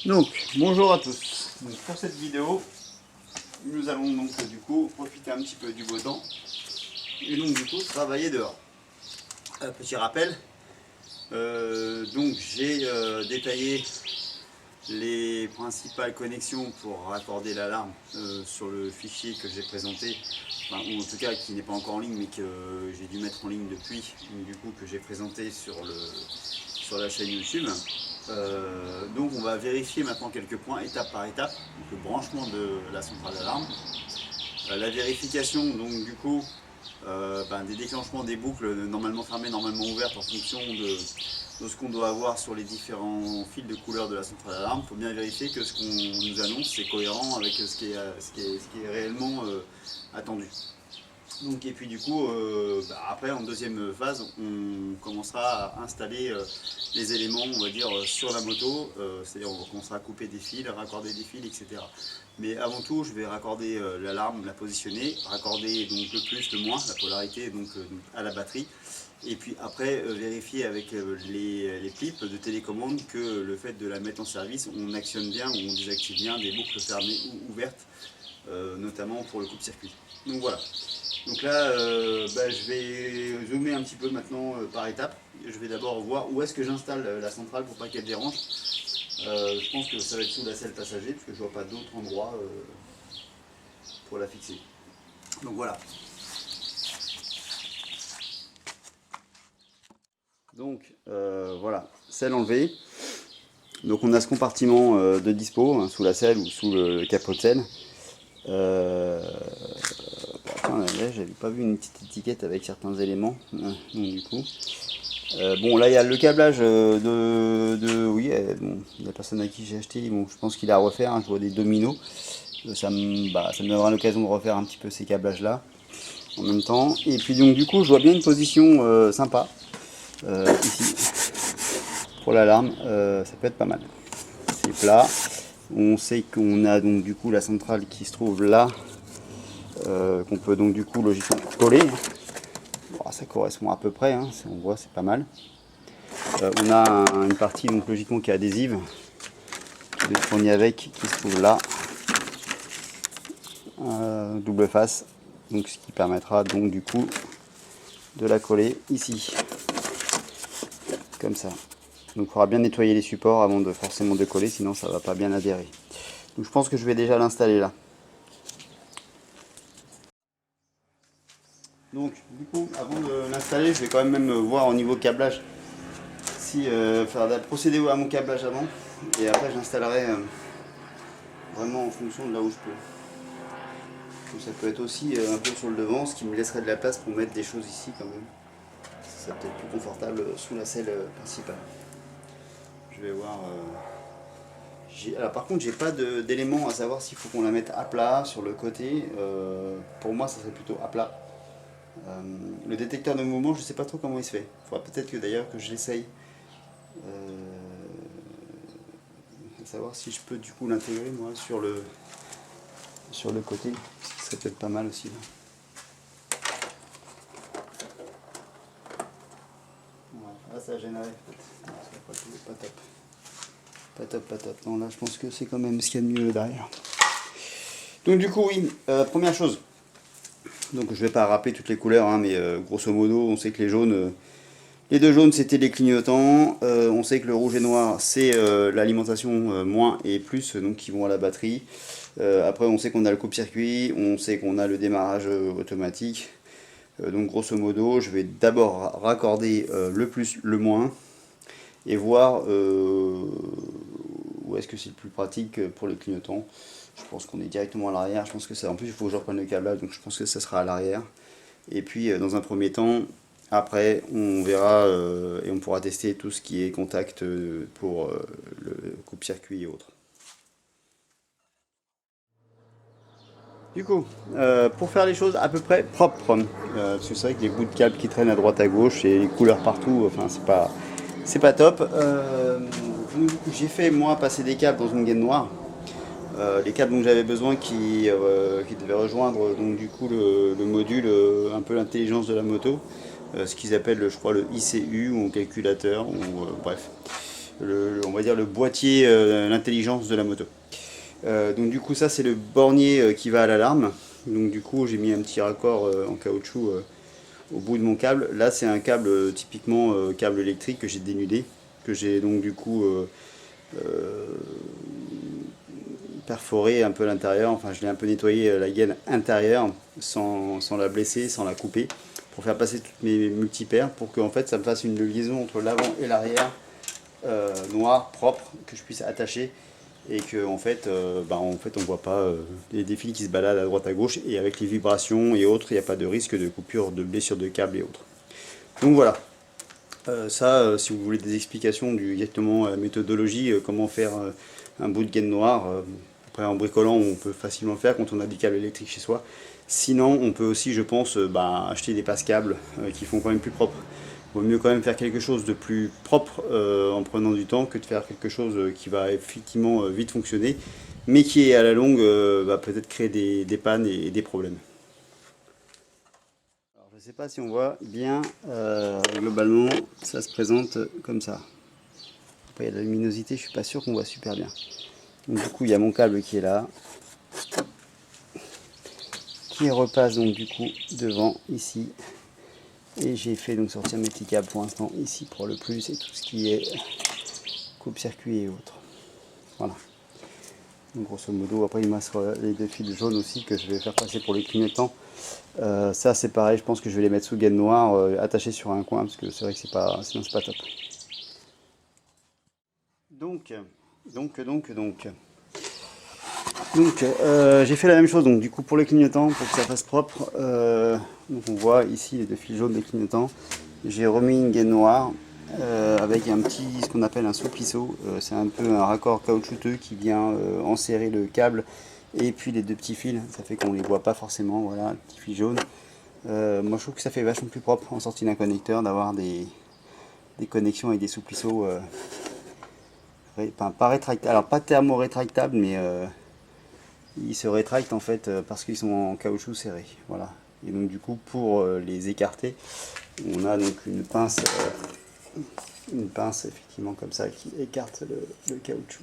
Donc, bonjour à tous. Donc, pour cette vidéo, nous allons donc du coup profiter un petit peu du beau temps et donc du coup travailler dehors. Petit rappel, donc j'ai détaillé les principales connexions pour raccorder l'alarme sur le fichier que j'ai présenté, enfin, ou en tout cas qui n'est pas encore en ligne mais que j'ai dû mettre en ligne depuis, donc, du coup que j'ai présenté sur la chaîne YouTube. Donc on va vérifier maintenant quelques points étape par étape, donc le branchement de la centrale d'alarme, la vérification donc du coup des déclenchements des boucles normalement fermées, normalement ouvertes en fonction de ce qu'on doit avoir sur les différents fils de couleur de la centrale d'alarme. Il faut bien vérifier que ce qu'on nous annonce c'est cohérent avec ce qui est réellement attendu. Donc, et puis du coup, après en deuxième phase, on commencera à installer les éléments, on va dire, sur la moto, c'est-à-dire on commencera à couper des fils, raccorder des fils, etc. Mais avant tout, je vais raccorder l'alarme, la positionner, raccorder donc le plus, le moins, la polarité donc, à la batterie. Et puis après, vérifier avec les clips de télécommande que le fait de la mettre en service, on actionne bien ou on désactive bien des boucles fermées ou ouvertes, notamment pour le coupe-circuit. Donc voilà. Donc là, je vais zoomer un petit peu maintenant par étapes. Je vais d'abord voir où est-ce que j'installe la centrale pour pas qu'elle dérange. Je pense que ça va être sous la selle passager parce que je vois pas d'autre endroit pour la fixer. Donc voilà. Donc voilà, selle enlevée. Donc on a ce compartiment de dispo hein, sous la selle ou sous le capot de selle. Là, j'avais pas vu une petite étiquette avec certains éléments. Donc du coup. Bon là il y a le câblage oui, bon, la personne à qui j'ai acheté, bon, je pense qu'il a à refaire, hein, je vois des dominos. Ça me donnera l'occasion de refaire un petit peu ces câblages là en même temps. Et puis donc du coup je vois bien une position sympa ici pour l'alarme, ça peut être pas mal. C'est plat. On sait qu'on a donc du coup la centrale qui se trouve là, qu'on peut donc du coup logiquement coller. Bon, ça correspond à peu près, hein, on voit c'est pas mal. On a une partie donc logiquement qui est adhésive, qui est fournie avec, qui se trouve là, double face, donc ce qui permettra donc du coup de la coller ici, comme ça. Donc il faudra bien nettoyer les supports avant de forcément de coller, sinon ça va pas bien adhérer. Donc je pense que je vais déjà l'installer là. Donc du coup avant de l'installer, je vais quand même voir au niveau câblage si procéder à mon câblage avant et après j'installerai vraiment en fonction de là où je peux. Donc, ça peut être aussi un peu sur le devant, ce qui me laisserait de la place pour mettre des choses ici quand même. Ça serait peut-être plus confortable sous la selle principale. Je vais voir. Alors par contre j'ai pas d'éléments à savoir s'il faut qu'on la mette à plat sur le côté. Pour moi ça serait plutôt à plat. Le détecteur de mouvement je sais pas trop comment il se fait. Il faudra peut-être que d'ailleurs que je l'essaye. Savoir si je peux du coup l'intégrer moi sur le côté. Ce serait peut-être pas mal aussi là. Ouais, là ça gênerait peut-être. Pas top. Pas top, pas top. Non là je pense que c'est quand même ce qu'il y a de mieux derrière. Donc du coup oui, première chose. Donc je vais pas rappeler toutes les couleurs, hein, mais grosso modo on sait que les deux jaunes c'était les clignotants, on sait que le rouge et noir c'est l'alimentation moins et plus, donc qui vont à la batterie. Après on sait qu'on a le coupe-circuit, on sait qu'on a le démarrage automatique. Donc grosso modo je vais d'abord raccorder le plus, le moins et voir où est-ce que c'est le plus pratique pour les clignotants. Je pense qu'on est directement à l'arrière, je pense que ça, en plus il faut que je reprenne le câblage, donc je pense que ça sera à l'arrière. Et puis dans un premier temps, après on verra et on pourra tester tout ce qui est contact pour le coupe-circuit et autres. Du coup, pour faire les choses à peu près propres, parce que c'est vrai que les bouts de câbles qui traînent à droite à gauche et les couleurs partout, enfin c'est pas top. J'ai fait moi passer des câbles dans une gaine noire. Les câbles dont j'avais besoin qui devaient rejoindre donc du coup le module, un peu l'intelligence de la moto, ce qu'ils appellent je crois le ICU ou calculateur ou bref. on va dire le boîtier, l'intelligence de la moto. Donc du coup ça c'est le bornier qui va à l'alarme. Donc du coup j'ai mis un petit raccord en caoutchouc au bout de mon câble. Là c'est un câble typiquement câble électrique que j'ai dénudé, que j'ai donc du coup perforé un peu l'intérieur. Enfin je l'ai un peu nettoyé la gaine intérieure sans la blesser, sans la couper, pour faire passer toutes mes multipaires, pour que en fait ça me fasse une liaison entre l'avant et l'arrière noir, propre, que je puisse attacher, et que en fait on voit pas des fils qui se baladent à droite à gauche, et avec les vibrations et autres il n'y a pas de risque de coupure, de blessure de câble et autres. Donc voilà, si vous voulez des explications directement la méthodologie, comment faire un bout de gaine noire, après en bricolant on peut facilement le faire quand on a des câbles électriques chez soi. Sinon on peut aussi, je pense, acheter des passe-câbles qui font quand même plus propre. Il vaut mieux quand même faire quelque chose de plus propre en prenant du temps, que de faire quelque chose qui va effectivement vite fonctionner, mais qui à la longue va peut-être créer des pannes et des problèmes. Alors, je ne sais pas si on voit bien, globalement ça se présente comme ça. Après il y a de la luminosité, je suis pas sûr qu'on voit super bien. Donc du coup il y a mon câble qui est là, qui repasse donc du coup devant ici. Et j'ai fait donc sortir mes petits câbles pour l'instant ici pour le plus, et tout ce qui est coupe-circuit et autres. Voilà. Donc grosso modo, après il me reste les deux fils jaunes aussi que je vais faire passer pour les clignotants. Ça c'est pareil, je pense que je vais les mettre sous gaine noire, attachés sur un coin, parce que c'est vrai que sinon c'est pas top. Donc j'ai fait la même chose donc du coup pour les clignotants, pour que ça fasse propre. Donc on voit ici les deux fils jaunes des clignotants. J'ai remis une gaine noire avec ce qu'on appelle un souplisseau. C'est un peu un raccord caoutchouteux qui vient enserrer le câble et puis les deux petits fils. Ça fait qu'on les voit pas forcément. Voilà, petit fil jaune. Moi je trouve que ça fait vachement plus propre en sortie d'un connecteur d'avoir des connexions avec des souplisseaux pas rétractables. Alors pas thermo-rétractables, mais ils se rétractent en fait parce qu'ils sont en caoutchouc serré. Voilà. Et donc du coup pour les écarter, on a donc une pince effectivement comme ça qui écarte le caoutchouc.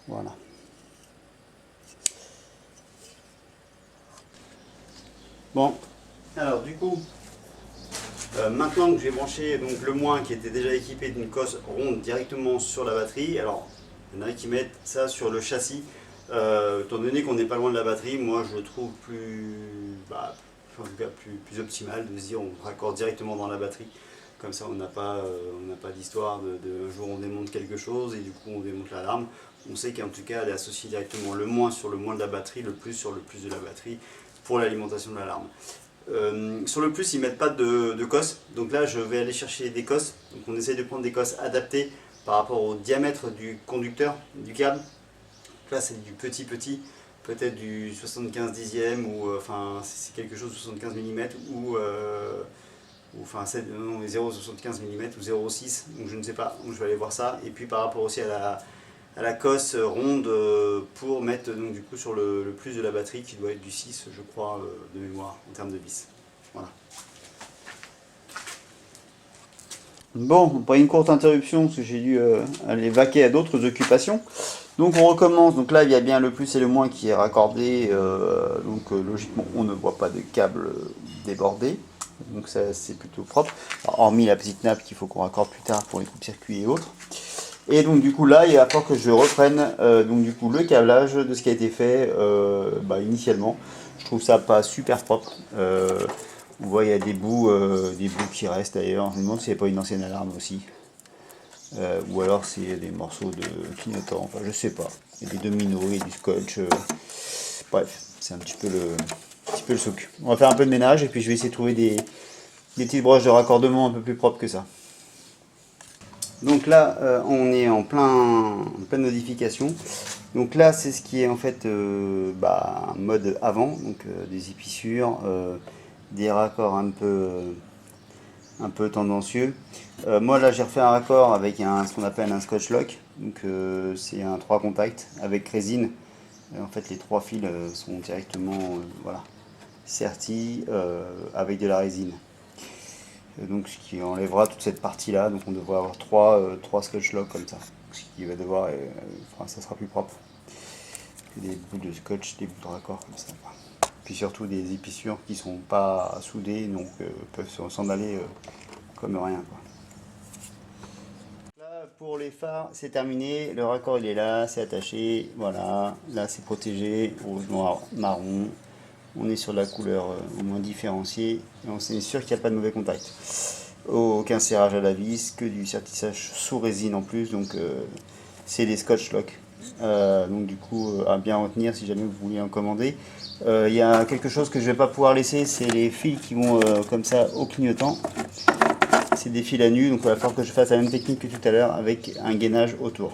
Voilà. Bon, alors du coup, maintenant que j'ai branché donc le moins qui était déjà équipé d'une cosse ronde directement sur la batterie, alors il y en a qui mettent ça sur le châssis. Étant donné qu'on n'est pas loin de la batterie, moi je le trouve plus optimal de se dire on raccorde directement dans la batterie. Comme ça on n'a pas d'histoire de un jour on démonte quelque chose et du coup on démonte l'alarme. On sait qu'en tout cas elle est associée directement le moins sur le moins de la batterie, le plus sur le plus de la batterie pour l'alimentation de l'alarme. Sur le plus ils ne mettent pas de cosse, donc là je vais aller chercher des cosses. Donc on essaie de prendre des cosses adaptées par rapport au diamètre du conducteur du câble. Là c'est du petit, peut-être du 75 dixième ou enfin c'est quelque chose de 75 mm ou enfin 0,75 mm ou 0,6, donc je ne sais pas, donc je vais aller voir ça. Et puis par rapport aussi à la cosse ronde pour mettre donc du coup sur le plus de la batterie qui doit être du 6 je crois de mémoire en termes de vis. Voilà. Bon, après une courte interruption parce que j'ai dû aller vaquer à d'autres occupations. Donc on recommence, donc là il y a bien le plus et le moins qui est raccordé, logiquement on ne voit pas de câble débordé, donc ça c'est plutôt propre, alors, hormis la petite nappe qu'il faut qu'on raccorde plus tard pour les coupe-circuits et autres. Et donc du coup là il va falloir que je reprenne donc du coup le câblage de ce qui a été fait initialement. Je trouve ça pas super propre. On voit il y a des bouts qui restent d'ailleurs. Je me demande s'il n'y a pas une ancienne alarme aussi. Ou alors c'est des morceaux de clignotant, enfin je sais pas. Il y a des dominos, il y a du scotch. Bref, c'est un petit peu le souk. On va faire un peu de ménage et puis je vais essayer de trouver des petites broches de raccordement un peu plus propres que ça. Donc là on est en pleine modification. Donc là c'est ce qui est en fait un mode avant, donc des épissures, des raccords un peu tendancieux. Moi là j'ai refait un raccord avec ce qu'on appelle un scotch lock, donc c'est un 3 contacts avec résine. En fait les 3 fils sont directement sertis avec de la résine. donc ce qui enlèvera toute cette partie là. Donc on devrait avoir trois scotch lock comme ça, ce qui va devoir, ça sera plus propre que des bouts de scotch, des bouts de raccord comme ça. Puis surtout des épissures qui sont pas soudées, donc peuvent s'en aller comme rien, quoi. Là pour les phares c'est terminé, le raccord il est là, c'est attaché, voilà, là c'est protégé, rouge, noir, marron. On est sur la couleur au moins différenciée et on est sûr qu'il n'y a pas de mauvais contact. Aucun serrage à la vis, que du sertissage sous résine en plus, donc c'est des scotch lock. Donc du coup à bien retenir si jamais vous voulez en commander. Il y a quelque chose que je ne vais pas pouvoir laisser, c'est les fils qui vont comme ça au clignotant. C'est des fils à nu, donc il va falloir que je fasse la même technique que tout à l'heure avec un gainage autour.